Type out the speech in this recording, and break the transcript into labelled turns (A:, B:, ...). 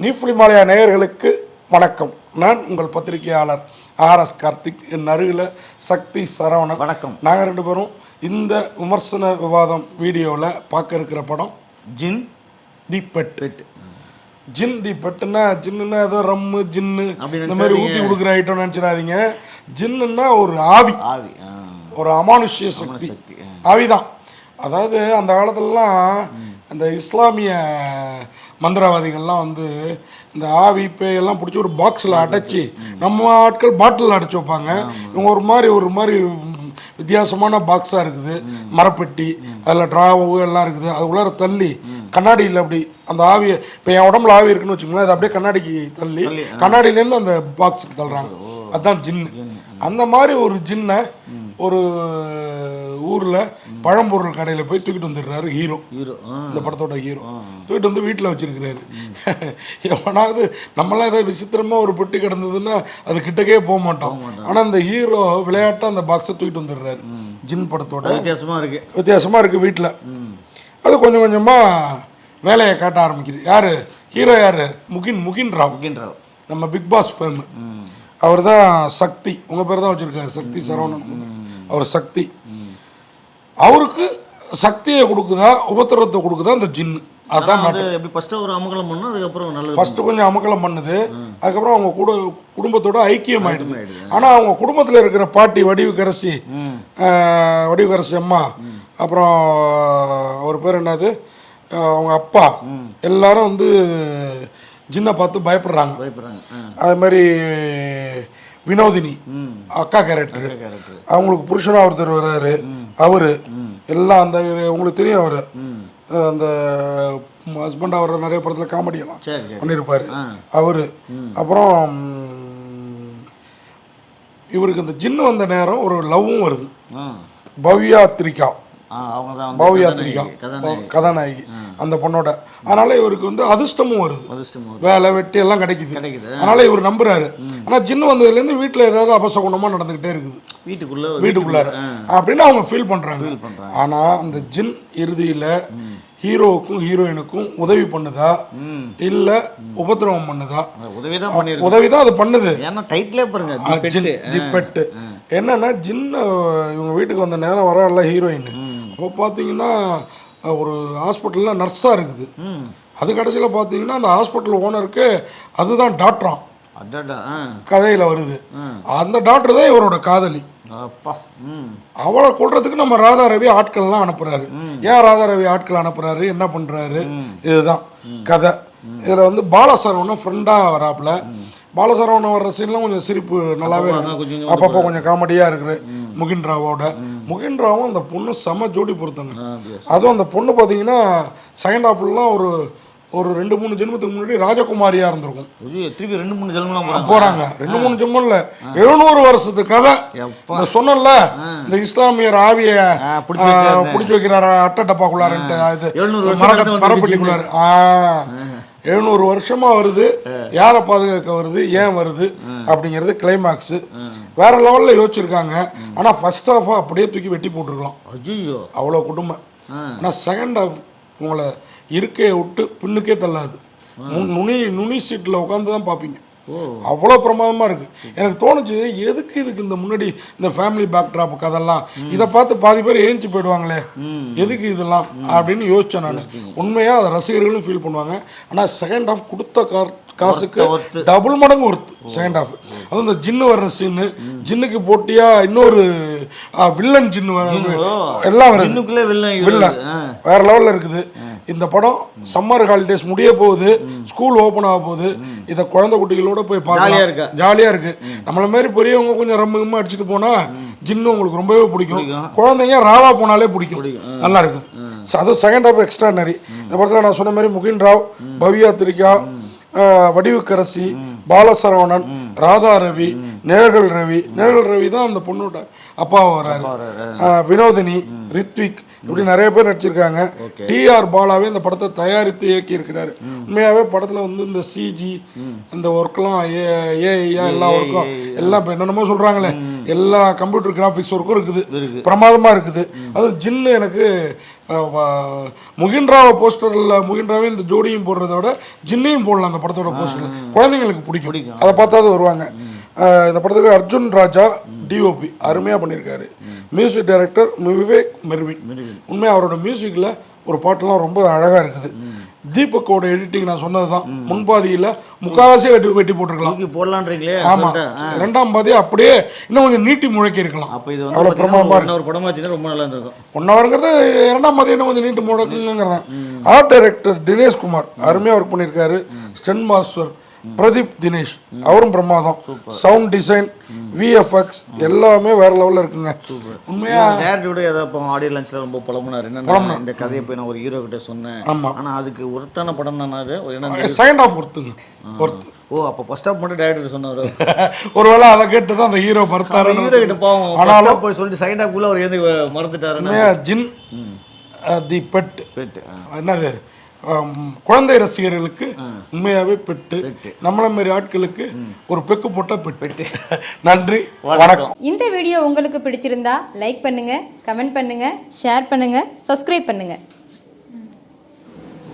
A: நீஃப்லிமாலயா நேயர்களுக்கு வணக்கம். நான் உங்கள் பத்திரிகையாளர் ஆர்எஸ் கார்த்திக். என் அருகில் சக்தி சரவணன்.
B: வணக்கம்.
A: நாங்கள் ரெண்டு பேரும் இந்த விமர்சன விவாதம் வீடியோவில் பார்க்க இருக்கிற படம்
B: ஜின்
A: தி பெட். ஜின் தி பெட்டுன்னா ஜின்னுன்னா ஏதோ ரம்மு ஜின்னு இந்த மாதிரி ஊற்றி கொடுக்குற ஐட்டம் நினச்சிடாதீங்க. ஜின்னுன்னா ஒரு ஆவி, ஒரு அமானுஷ்ய சக்தி, ஆவிதான். அதாவது அந்த காலத்துலலாம் அந்த இஸ்லாமிய மந்திரவாதிகள்லாம் வந்து இந்த ஆவி பேயெல்லாம் பிடிச்சி ஒரு பாக்ஸில் அடைச்சி, நம்ம ஆட்கள் பாட்டிலில் அடைச்சி வைப்பாங்க. இவங்க ஒரு மாதிரி வித்தியாசமான பாக்ஸாக இருக்குது, மரப்பெட்டி, அதில் ட்ராவு எல்லாம் இருக்குது. அது உள்ளார தள்ளி கண்ணாடியில் அப்படி அந்த ஆவியை, இப்போ என் உடம்புல ஆவி இருக்குன்னு வச்சுக்கோங்களேன், அது அப்படியே கண்ணாடிக்கு தள்ளி கண்ணாடியிலேருந்து அந்த பாக்ஸுக்கு தள்ளுறாங்க. அதுதான் ஜின்னு. அந்த மாதிரி ஒரு ஜின்னை ஒரு ஊரில் பழம்பொருள் கடையில் போய் தூக்கிட்டு வந்துடுறாரு ஹீரோ. இந்த படத்தோட ஹீரோ தூக்கிட்டு வந்து வீட்டில் வச்சிருக்கிறாரு. எவனாவது நம்மளாம் ஏதாவது விசித்திரமாக ஒரு பெட்டி கிடந்ததுன்னா அது கிட்டக்கே போக மாட்டோம். ஆனால் இந்த ஹீரோ விளையாட்டாக அந்த பாக்ஸை தூக்கிட்டு வந்துடுறாரு. ஜின் படத்தோட வித்தியாசமாக இருக்குது வீட்டில். அது கொஞ்சம் கொஞ்சமாக வேலையை காட்ட ஆரம்பிக்குது. யார் ஹீரோ? யார்? முகின் ராவ். நம்ம பிக் பாஸ் ஃபேம். அவர் தான் சக்தி. உங்கள் பேர் தான் வச்சுருக்காரு, சக்தி சரவணன். அவர் சக்தி. அவருக்கு சக்தியை கொடுக்குதா உபத்திரத்தை கொடுக்குதா அந்த ஜின்னு? அதான் ஃபஸ்ட்டு கொஞ்சம் அமக்கலம் பண்ணுது. அதுக்கப்புறம் அவங்க குடும்பத்தோட ஐக்கியம் ஆயிடுது. ஆனால் அவங்க குடும்பத்தில் இருக்கிற பாட்டி வடிவுக்கரசி அம்மா, அப்புறம் அவர் பேர் என்னது, அவங்க அப்பா, எல்லாரும் வந்து ஜின்னை பார்த்து பயப்படுறாங்க. அது மாதிரி வினோதினி அக்கா கேரக்டர், அவங்களுக்கு புருஷனாக ஒருத்தர் வர்றாரு. அவரு எல்லாம் அந்த உங்களுக்கு தெரியும், அவர் அந்த ஹஸ்பண்டாக வர்ற நிறைய படத்தில் காமெடியெல்லாம் பண்ணியிருப்பார் அவர். அப்புறம் இவருக்கு இந்த ஜின்னு வந்த நேரம் ஒரு லவ்வும் வருது. பவ்யா திரிகா கதாநாயகி அந்த பொண்ணோட. அதனால இவருக்கு வந்து அதிர்ஷ்டமும் வருது, வேலை வெட்டி எல்லாம் கிடைக்குது. அதனால இவர் நம்புறாரு. ஆனா ஜின்னு வந்ததுலேருந்து வீட்டில் ஏதாவது அபசகுணமா நடந்துகிட்டே இருக்குது வீட்டுக்குள்ளார அப்படின்னு அவங்க ஃபீல் பண்றாங்க. ஆனா அந்த ஜின் இறுதியில ஹீரோவுக்கும் ஹீரோயினுக்கும் உதவி பண்ணுதா இல்ல உபத்திரவம் பண்ணுதா? உதவிதான் அது பண்ணுது. என்னன்னா ஜின்னு இவங்க வீட்டுக்கு வந்த நேரம் வரல ஹீரோயின். அப்போ பார்த்தீங்கன்னா ஒரு ஹாஸ்பிட்டலில் நர்ஸாக இருக்குது. அது கடைசியில் பார்த்தீங்கன்னா அந்த ஹாஸ்பிட்டல் ஓனருக்கு அதுதான் டாக்டராம் கதையில் வருது. அந்த டாக்டர் தான் இவரோட காதலி. அவளை கொள்றதுக்கு நம்ம ராதா ரவி ஆட்கள்லாம் அனுப்புறாரு. ஏன் ராதா ரவி ஆட்கள் அனுப்புறாரு, என்ன பண்றாரு, இதுதான் கதை. இதில் வந்து பாலசரவணன் ஃப்ரெண்டாக வராப்புல. பாலசரவணன் வர்ற சீன்லாம் கொஞ்சம் சிரிப்பு நல்லாவே இருக்கு, அப்பப்போ கொஞ்சம் காமெடியாக இருக்குது. முகின் ராவும் அந்த பொண்ணு செம ஜோடி பொறுத்தாங்க. அதுவும் அந்த பொண்ணு பார்த்தீங்கன்னா செகண்ட் ஹாஃப்லாம் ஒரு 2-3 ஜென்மத்துக்கு முன்னாடி ராஜகுமாரியா இருந்திருக்கும்.
B: திருப்பி 2-3 ஜென்மம்
A: போறாங்க. 2-3 ஜென்மம் இல்ல, 700 வருஷத்து கதை. இந்த சொன்னல இந்த இஸ்லாமியர் ஆவிய பிடிச்சி வைக்கிறாரு அட்டை டப்பாக்குள்ளாருன்ட்டு, மரப்பெட்டிக்குள்ளாரு 700 வருஷமா வருது. யாரை பாதுகாக்க வருது, ஏன் வருது அப்படிங்கிறது கிளைமேக்ஸ். வேற லெவல்ல யோசிச்சிருக்காங்க. ஆனா ஃபர்ஸ்ட் ஹாஃப் அப்படியே தூக்கி வெட்டி போட்டுருக்கலாம். அவ்வளோ குடும்பம். ஆனா செகண்ட் ஹாஃப் உங்களை இருக்கையை விட்டு பின்னுக்கே தள்ளாது. நுனி சீட்டில் உட்காந்து தான் பார்ப்பீங்க. அவ்வளோ பிரமாதமாக இருக்குது. எனக்கு தோணுச்சு, எதுக்கு இதுக்கு இந்த முன்னாடி இந்த ஃபேமிலி பேக்ட்ராப் கதெல்லாம் இதை பார்த்து பாதி பேர் ஏஞ்சி போயிடுவாங்களே, எதுக்கு இதெல்லாம் அப்படின்னு யோசித்தேன் நான். உண்மையாக அதை ரசிகர்களும் ஃபீல் பண்ணுவாங்க. ஆனால் செகண்ட் ஹாஃப் கொடுத்த காசுக்கு டபுள் மடங்கு ஒர்த்து செகண்ட் ஹாஃப். அதுவும் இந்த ஜின்னு வர்ற சீனு, ஜின்னுக்கு போட்டியா இன்னொரு வில்லன் ஜின்னு எல்லாம் வருது. வில்லன் வேற லெவலில் இருக்குது. இந்த படம் சம்மர் ஹாலிடேஸ் முடிய போகுது, ஸ்கூல் ஓப்பன் ஆக போகுது. இதை குழந்தை குட்டிகளோட போய் பார்க்கலாம், ஜாலியாக இருக்கு. நம்மள மாதிரி பெரியவங்க கொஞ்சம் ரம்ம அடிச்சுட்டு போனா ஜின்னு உங்களுக்கு ரொம்பவே பிடிக்கும். குழந்தைங்க ராவா போனாலே பிடிக்கும், நல்லா இருக்குது. அதுவும் செகண்ட் ஹாஃப் எக்ஸ்ட்ரானரி. இந்த படத்தில் நான் சொன்ன மாதிரி முகின் ராவ், பவ்யா திரிகா, வடிவுக்கரசி, பாலசரவணன், ராதா ரவி, நிழல்கள் ரவி தான் அந்த பொண்ணோட அப்பாவை வராரு. வினோதினி, ரித்விக், இப்படி நிறைய பேர் நடிச்சிருக்காங்க. டிஆர் பாலாவே இந்த படத்தை தயாரித்து இயக்கி இருக்கிறாரு. உண்மையாகவே படத்தில் வந்து இந்த சிஜி இந்த ஒர்க்லாம் ஏஐயா எல்லா ஒர்க்கும் எல்லாம் இப்போ என்னென்னமோ சொல்கிறாங்களே, எல்லா கம்ப்யூட்டர் கிராஃபிக்ஸ் ஒர்க்கும் இருக்குது, பிரமாதமாக இருக்குது. அதுவும் ஜின்னு எனக்கு முகின்ராவை போஸ்டரில் முகின்ராவே இந்த ஜோடியும் போடுறத விட ஜின்னையும் போடலாம் அந்த படத்தோட போஸ்டரில். குழந்தைங்களுக்கு பிடிக்கும், அதை பார்த்தாது வருவாங்க. இந்த படத்துக்கு அர்ஜுன் ராஜா டிஓபி அருமையாக பண்ணியிருக்காரு. Music director Vivek Mervin. உண்மையாக அவரோட மியூசிக்கில் ஒரு பாட்டெல்லாம் ரொம்ப அழகாக இருக்குது. தீபக்கோட எடிட்டிங் நான் சொன்னது தான். முன்பாதியில் முக்கால்வாசியே வெட்டி போட்டிருக்கலாம்
B: போடலான்றீங்களே.
A: ஆமாம், ரெண்டாம் பாதியை அப்படியே இன்னும் கொஞ்சம் நீட்டி முழக்கி இருக்கலாம்.
B: அப்போ இது
A: அவ்வளோ பிரமாதமாக இருக்கு.
B: ஒரு படமாச்சுன்னா ரொம்ப நல்லா இருந்திருக்கும்.
A: 1 ஹவருங்கிறது இரண்டாம் பாதி இன்னும் கொஞ்சம் நீட்டி முழக்குங்கிறதான். ஆர்ட் டைரக்டர் தினேஷ் குமார் அருமையாக ஒர்க் பண்ணியிருக்காரு. ஸ்டென் மாஸ்டர் பிரதீப் தினேஷ் அவரும் பிரமாதம். சவுண்ட் டிசைன், விஎஃப்எக்ஸ் எல்லாமே வேற லெவலில் இருக்குங்க.
B: உண்மையா டேரக்டரோட ஏதாவது ஆடியோ லான்ச்ல ரொம்ப புலம்புனார். என்னன்னா இந்த கதையை போய் நான் ஒரு ஹீரோ கிட்ட சொன்னேன். ஆனா அதுக்கு ஒருத்தான படம் தானே அது.
A: Second half ஒர்த்துங்க.
B: ஓ, அப்போ ஃபர்ஸ்ட் ஆஃப் மட்டும் டேரக்டர் சொன்னார்.
A: ஒருவேளை அதை கேட்டு தான் அந்த ஹீரோ மறுத்தாரு.
B: ஹீரோ கிட்ட பாவம். ஆனாலும் போய் சொல்லிட்டு செகண்ட் ஆஃப் குள்ள அவர் ஏந்து மறந்துட்டாரு.
A: ஜின் தி பெட் என்னது குழந்தை ரசிகர்களுக்கு உண்மையாவே பெட்டு, நம்மள மாதிரி ஆட்களுக்கு ஒரு பெக்கு போட்ட பெட்டு. நன்றி, வணக்கம்.
C: இந்த வீடியோ உங்களுக்கு பிடிச்சிருந்தா லைக் பண்ணுங்க, கமெண்ட் பண்ணுங்க, ஷேர் பண்ணுங்க, சப்ஸ்கிரைப் பண்ணுங்க.